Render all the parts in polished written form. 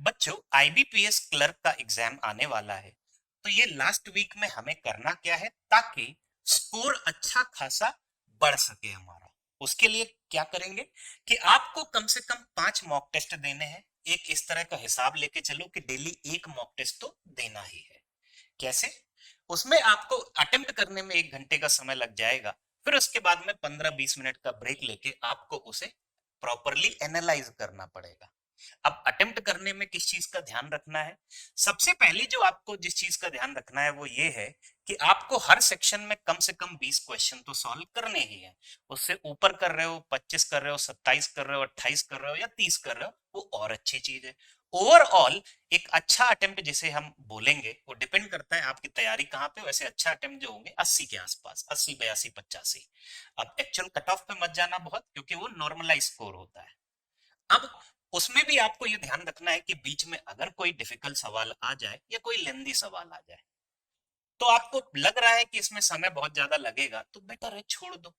बच्चों, IBPS clerk का exam आने वाला है। तो ये लास्ट वीक में हमें करना क्या है ताकि स्कोर अच्छा खासा बढ़ सके हमारा। उसके लिए क्या करेंगे कि आपको कम से कम 5 मॉक टेस्ट देने हैं। एक इस तरह का हिसाब लेके चलो कि डेली एक मॉक टेस्ट तो देना ही है। कैसे? उसमें आपको अटेम्प्ट करने में 1 घंटे का समय लग जाएगा। फिर उसके बाद में 15-20 मिनट का ब्रेक लेके आपको उसे प्रॉपरली एनालाइज करना पड़ेगा। अब अटेम्प्ट करने में किस चीज का ध्यान रखना है? सबसे पहले जो आपको जिस चीज का ध्यान रखना है वो ये है कि आपको हर सेक्शन में कम से कम 20 क्वेश्चन तो सॉल्व करने ही है। उससे ऊपर कर रहे हो, 25 कर रहे हो, 27 कर रहे हो, 28 कर रहे हो या 30 कर रहे हो, वो और अच्छी चीज है। ओवरऑल एक अच्छा अटेम्प्ट जिसे हम बोलेंगे वो डिपेंड करता है आपकी तैयारी कहाँ पे। वैसे अच्छा अटेम्प्ट जो होंगे 80 के आसपास, 80, 82, 85। अब एक्चुअल कट ऑफ पे मत जाना बहुत, क्योंकि वो नॉर्मलाइज स्कोर होता है। अब उसमें भी आपको ये ध्यान रखना है कि बीच में अगर कोई डिफिकल्ट सवाल आ जाए या कोई लेंदी सवाल आ जाए तो आपको लग रहा है कि इसमें समय बहुत ज्यादा लगेगा, तो बेटर है छोड़ दो।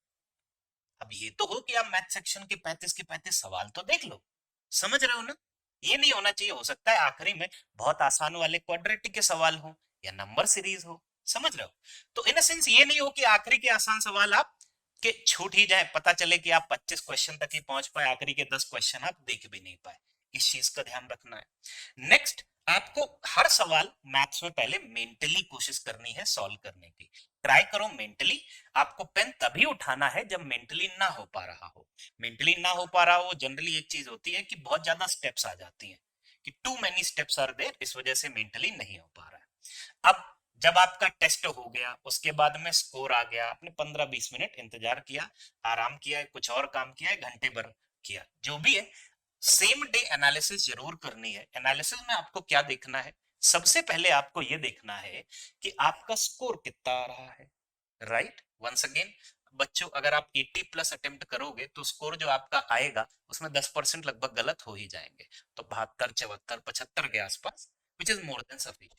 अब ये तो हो कि आप मैथ सेक्शन के 35 के 35 सवाल तो देख लो। समझ रहे हो ना? ये नहीं होना चाहिए। हो सकता है आखिरी में बहुत आसान वाले क्वाड्रेटिक के सवाल हो या नंबर सीरीज हो। समझ रहे हो? तो इन सेंस ये नहीं हो कि आखिरी के आसान सवाल आप के छूट ही जाए, पता चले कि आप 25 क्वेश्चन तक ही पहुंच पाए, आखिरी के 10 क्वेश्चन आप देख भी नहीं पाए। इस चीज का ध्यान रखना है। नेक्स्ट, आपको हर सवाल मैथ्स में पहले मेंटली कोशिश करनी है सॉल्व करने की। ट्राई करो मेंटली। आपको पेन तभी उठाना है जब मेंटली ना हो पा रहा हो। मेंटली ना हो पा रहा हो जनरली एक चीज होती है कि बहुत ज्यादा स्टेप्स आ जाती हैं, कि too many steps are there, इस वजह से मेंटली नहीं हो पा रहा है। अब जब आपका टेस्ट हो गया, उसके बाद में स्कोर आ गया, आपने 15-20 मिनट इंतजार किया, आराम किया, कुछ और काम किया, 1 घंटे भर किया, जो भी है, सेम डे एनालिसिस जरूर करनी है। एनालिसिस में आपको क्या देखना है? सबसे पहले आपको यह देखना है कि आपका स्कोर कितना आ रहा है। राइट, वंस अगेन बच्चों, अगर आप 80 प्लस अटेम्प्ट करोगे तो स्कोर जो आपका आएगा उसमें 10% लगभग गलत हो ही जाएंगे। तो 72, 74, 75 के आसपास, which is more than sufficient.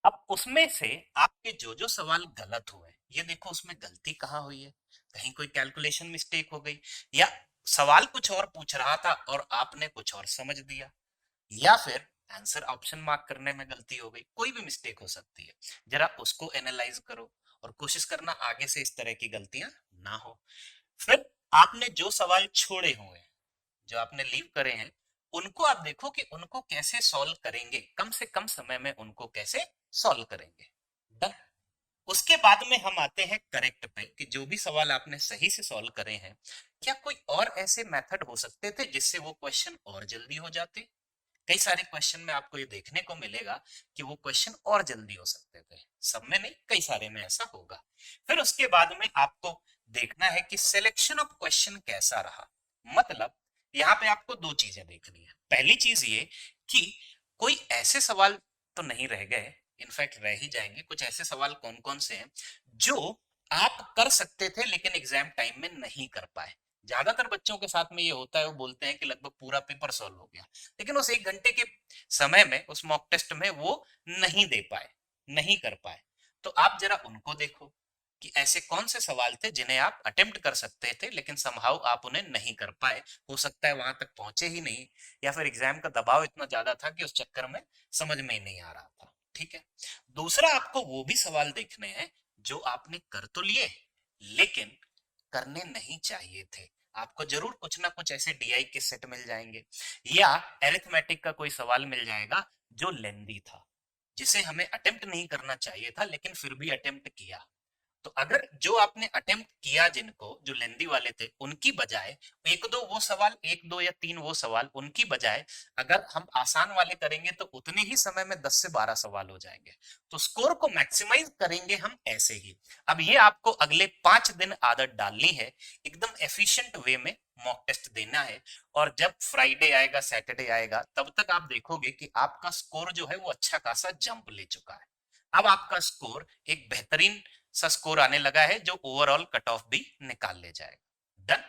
अब उसमें से आपके जो जो सवाल गलत हुए, ये देखो उसमें गलती कहाँ हुई है। कहीं कोई कैलकुलेशन मिस्टेक हो गई, या सवाल कुछ और पूछ रहा था और आपने कुछ और समझ दिया, या फिर आंसर ऑप्शन मार्क करने में गलती हो गई। कोई भी मिस्टेक हो सकती है। जरा उसको एनालाइज करो और कोशिश करना आगे से इस तरह की गलतियां ना हो। फिर आपने जो सवाल छोड़े हुए हैं, जो आपने लीव करे हैं, उनको आप देखो कि उनको कैसे सॉल्व करेंगे, कम से कम समय में उनको कैसे सॉल्व करेंगे। डन। उसके बाद में हम आते हैं करेक्ट पे, कि जो भी सवाल आपने सही से सॉल्व करे हैं, क्या कोई और ऐसे मेथड हो सकते थे जिससे वो क्वेश्चन और जल्दी हो जाते। कई सारे क्वेश्चन में आपको ये देखने को मिलेगा कि वो क्वेश्चन और जल्दी हो सकते थे। सब में नहीं, कई सारे में ऐसा होगा। फिर उसके बाद में आपको देखना है कि सिलेक्शन ऑफ क्वेश्चन कैसा रहा। मतलब यहाँ पे आपको दो चीजें देखनी है। पहली चीज ये कि कोई ऐसे सवाल तो नहीं रह गए, इनफैक्ट रह ही जाएंगे। कुछ ऐसे सवाल कौन कौन से हैं जो आप कर सकते थे लेकिन एग्जाम टाइम में नहीं कर पाए। ज्यादातर बच्चों के साथ में ये होता है, वो बोलते हैं कि लगभग पूरा पेपर सॉल्व हो गया, लेकिन उस 1 घंटे के समय में, उस मॉक टेस्ट में वो नहीं दे पाए, नहीं कर पाए। तो आप जरा उनको देखो कि ऐसे कौन से सवाल थे जिन्हें आप अटेम्प्ट कर सकते थे लेकिन समहाउ आप उन्हें नहीं कर पाए। हो सकता है वहां तक पहुंचे ही नहीं, या फिर एग्जाम का दबाव इतना ज्यादा था कि उस चक्कर में समझ में ही नहीं आ रहा था। ठीक है। दूसरा, आपको वो भी सवाल देखने हैं जो आपने कर तो लिए लेकिन करने नहीं चाहिए थे। आपको जरूर कुछ ना कुछ ऐसे डीआई के सेट मिल जाएंगे, या एरिथमेटिक का कोई सवाल मिल जाएगा जो लेंदी था, जिसे हमें अटेम्प्ट नहीं करना चाहिए था लेकिन फिर भी अटेम्प्ट किया। तो अगर जो आपने अटेम्प्ट किया, जिनको जो लेंदी वाले थे, उनकी बजाय एक दो वो सवाल, एक दो या तीन वो सवाल, उनकी बजाय अगर हम आसान वाले करेंगे तो उतने ही समय में 10 से 12 सवाल हो जाएंगे। तो स्कोर को मैक्सिमाइज करेंगे हम ऐसे ही। अब ये आपको अगले 5 दिन आदत डालनी है, एकदम एफिशिएंट वे में मॉक टेस्ट देना है। और जब फ्राइडे आएगा, सैटरडे आएगा, तब तक आप देखोगे कि आपका स्कोर जो है वो अच्छा खासा जंप ले चुका है। अब आपका स्कोर एक बेहतरीन सा स्कोर आने लगा है जो ओवरऑल कट ऑफ भी निकाल ले जाएगा। डन।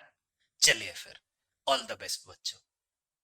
चलिए फिर, ऑल द बेस्ट बच्चों।